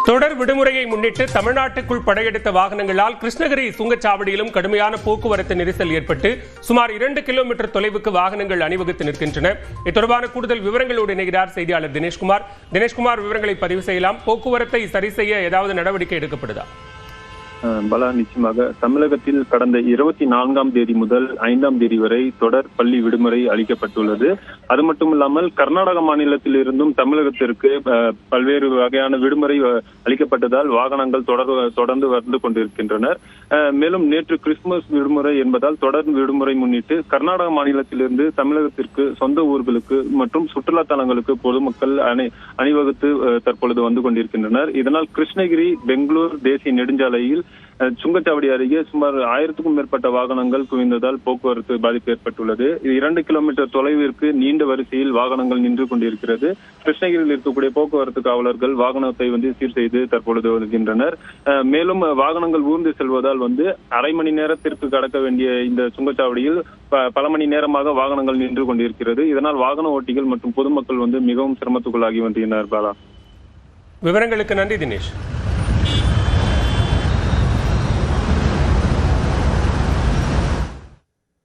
தொடர் விடுமுறையை முன்னிட்டு தமிழ்நாட்டுக்குள் படையெடுத்த வாகனங்களால் கிருஷ்ணகிரி சுங்கச்சாவடியிலும் கடுமையான போக்குவரத்து நெரிசல் ஏற்பட்டு சுமார் 2 கிலோமீட்டர் தொலைவுக்கு வாகனங்கள் அணிவகுத்து நிற்கின்றன. இது தொடர்பான கூடுதல் விவரங்களோடு இணைகிறார் செய்தியாளர் தினேஷ்குமார். தினேஷ்குமார், விவரங்களை பதிவு செய்யலாம். போக்குவரத்தை சரி செய்ய ஏதாவது நடவடிக்கை எடுக்கப்படுதா? பலா, நிச்சயமாக தமிழகத்தில் கடந்த 24ஆம் தேதி முதல் 5ஆம் தேதி வரை தொடர் பள்ளி விடுமுறை அளிக்கப்பட்டுள்ளது. அது மட்டும் இல்லாமல் கர்நாடக மாநிலத்தில் இருந்தும் தமிழகத்திற்கு பல்வேறு வகையான விடுமுறை அளிக்கப்பட்டதால் வாகனங்கள் தொடர்ந்து வந்து கொண்டிருக்கின்றனர். மேலும் நேற்று கிறிஸ்துமஸ் விடுமுறை என்பதால் தொடர் விடுமுறை முன்னிட்டு கர்நாடக மாநிலத்திலிருந்து தமிழகத்திற்கு சொந்த ஊர்களுக்கு மற்றும் சுற்றுலா தலங்களுக்கு பொதுமக்கள் அணிவகுத்து தற்பொழுது வந்து கொண்டிருக்கின்றனர். இதனால் கிருஷ்ணகிரி பெங்களூர் தேசிய நெடுஞ்சாலையில் சுங்கச்சாவடி அருகே சுமார் 1000க்கும் மேற்பட்ட வாகனங்கள் குவிந்ததால் போக்குவரத்து பாதிப்பு ஏற்பட்டுள்ளது. 2 கிலோமீட்டர் தொலைவிற்கு நீண்ட வரிசையில் வாகனங்கள் நின்று கொண்டிருக்கிறது. கிருஷ்ணகிரியில் இருக்கக்கூடிய போக்குவரத்து காவலர்கள் வாகனத்தை சீர் செய்து தற்பொழுது வருகின்றனர். மேலும் வாகனங்கள் ஊர்ந்து செல்வதால் அரை மணி நேரத்திற்கு கடக்க வேண்டிய இந்த சுங்கச்சாவடியில் பல மணி நேரமாக வாகனங்கள் நின்று கொண்டிருக்கிறது. இதனால் வாகன ஓட்டிகள் மற்றும் பொதுமக்கள் மிகவும் சிரமத்துக்குள்ளாகி வருகின்றனர். பாலா, விவரங்களுக்கு நன்றி தினேஷ்.